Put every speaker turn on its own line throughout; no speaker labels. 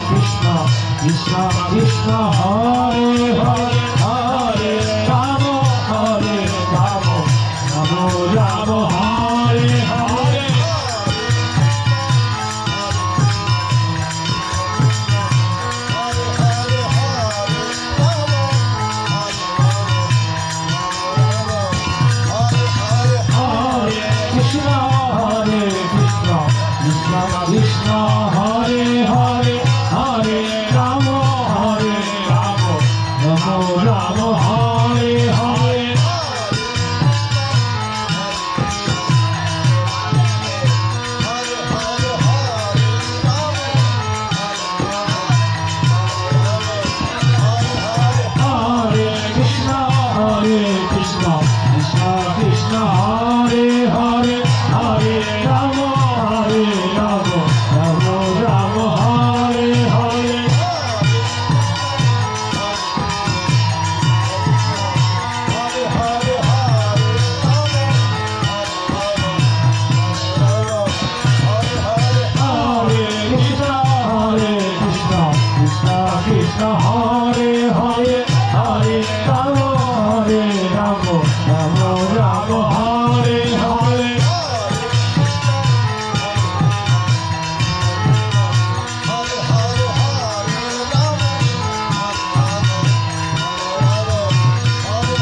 Krishna, Krishna Krishna, Hare Hare, Hare Rama, Hare Rama, Rama Rama, Hare Hare. Krishna Hare Hare, Hare Rama, Hare Rama, Rama Rama, Hare Hare. Hare Krishna, Hare Krishna, Krishna Krishna, Hare Hare, Hare Rama, Hare Rama, Rama Rama, Hare Hare. Hare Krishna, Hare Krishna, Krishna Krishna, Hare Hare, Hare Rama, Hare Rama, Rama Rama, Hare Hare.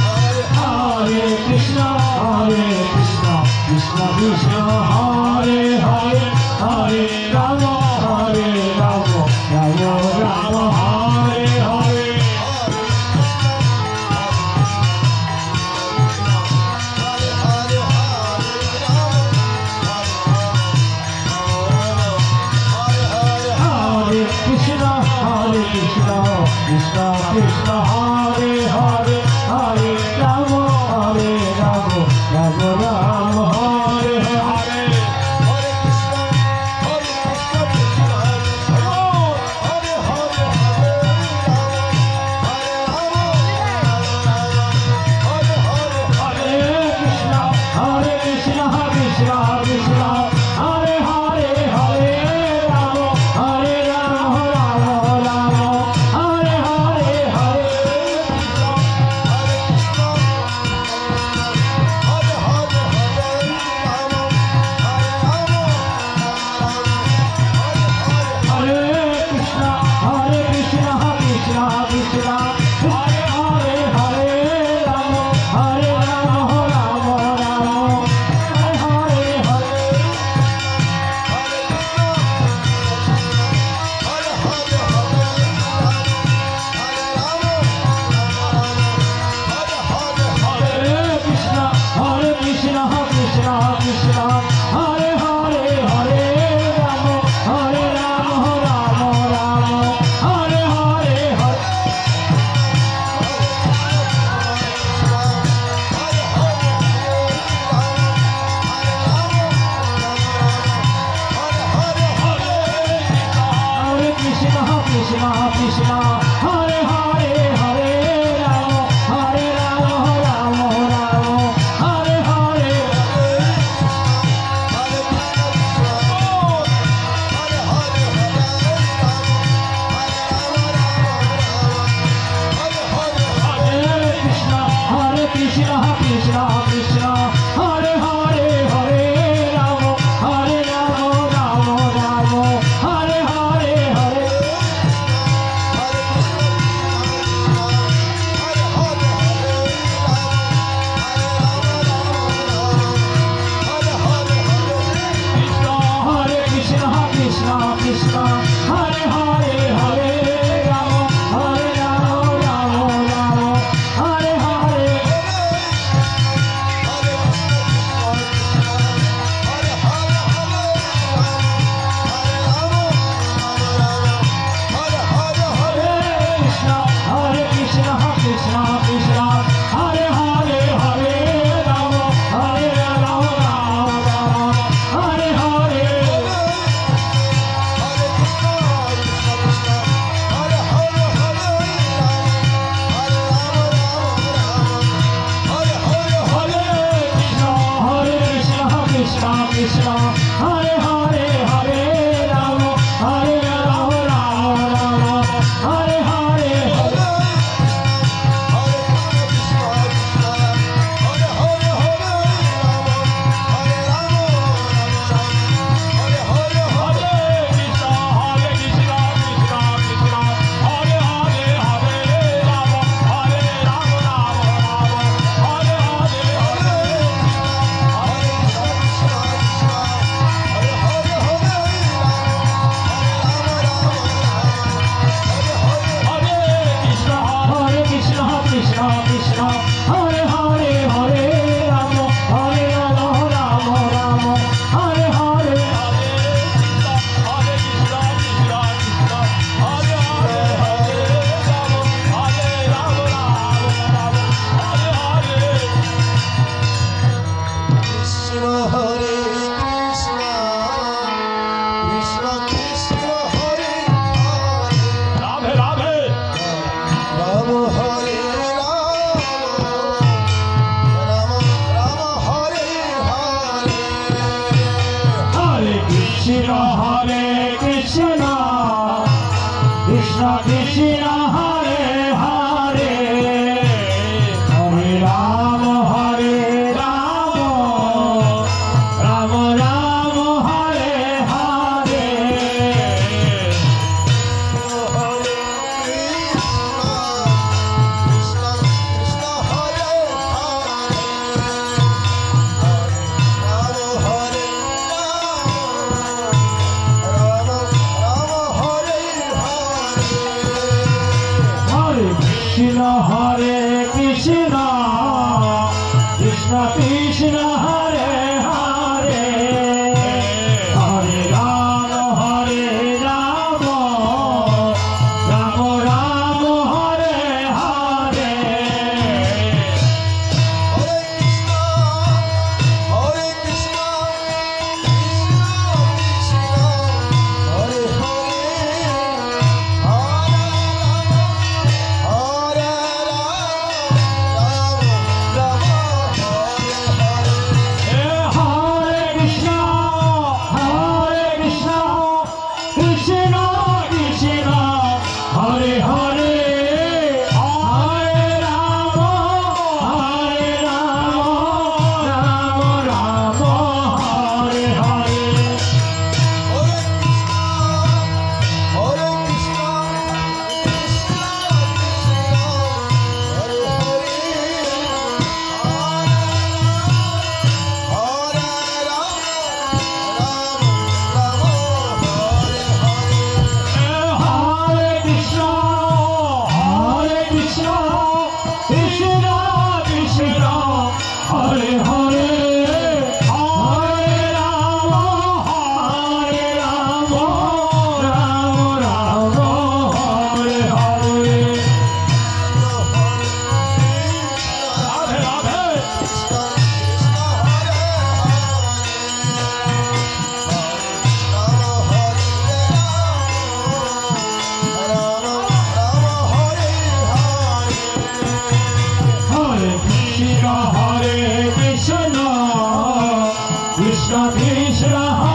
Hare Krishna, Hare Krishna, Krishna Krishna, Hare Hare, Hare Rama, Hare Rama, Rama Rama, Hare Hare. Hare Krishna, Hare Krishna, Krishna Krishna, Hare Hare, Hare Rama, Hare Rama, Rama Rama, Hare Hare. Hare Krishna, Krishna Krishna, Hare Hare, Hare Rama, Hare Rama, Rama Rama, Hare Hare, Hare. Hare Krishna, Hare Krishna, Krishna Krishna, Hare Hare, Hare Rama, Hare Rama, Rama Rama, Hare Hare, Hare. Hare Krishna, Hare Krishna, Krishna Krishna, Hare Hare, Hare Rama, Hare Rama, Rama Rama, Hare Hare, Hare. Hare Krishna, Krishna Krishna, Hare Hare, Hare Rama, Hare Rama, Rama Rama, Hare Hare. Hare Krishna, Hare Krishna, Krishna Krishna, Hare Hare, Hare Rama, Hare Rama, Rama Rama, Hare Hare, Hare. Krishna Krishna Hare Hare Hare Ram Ram Ram Hare Hare Krishna Hare Krishna Krishna Krishna Hare Hare Hare Ram Ram Ram Hare Hare Krishna Krishna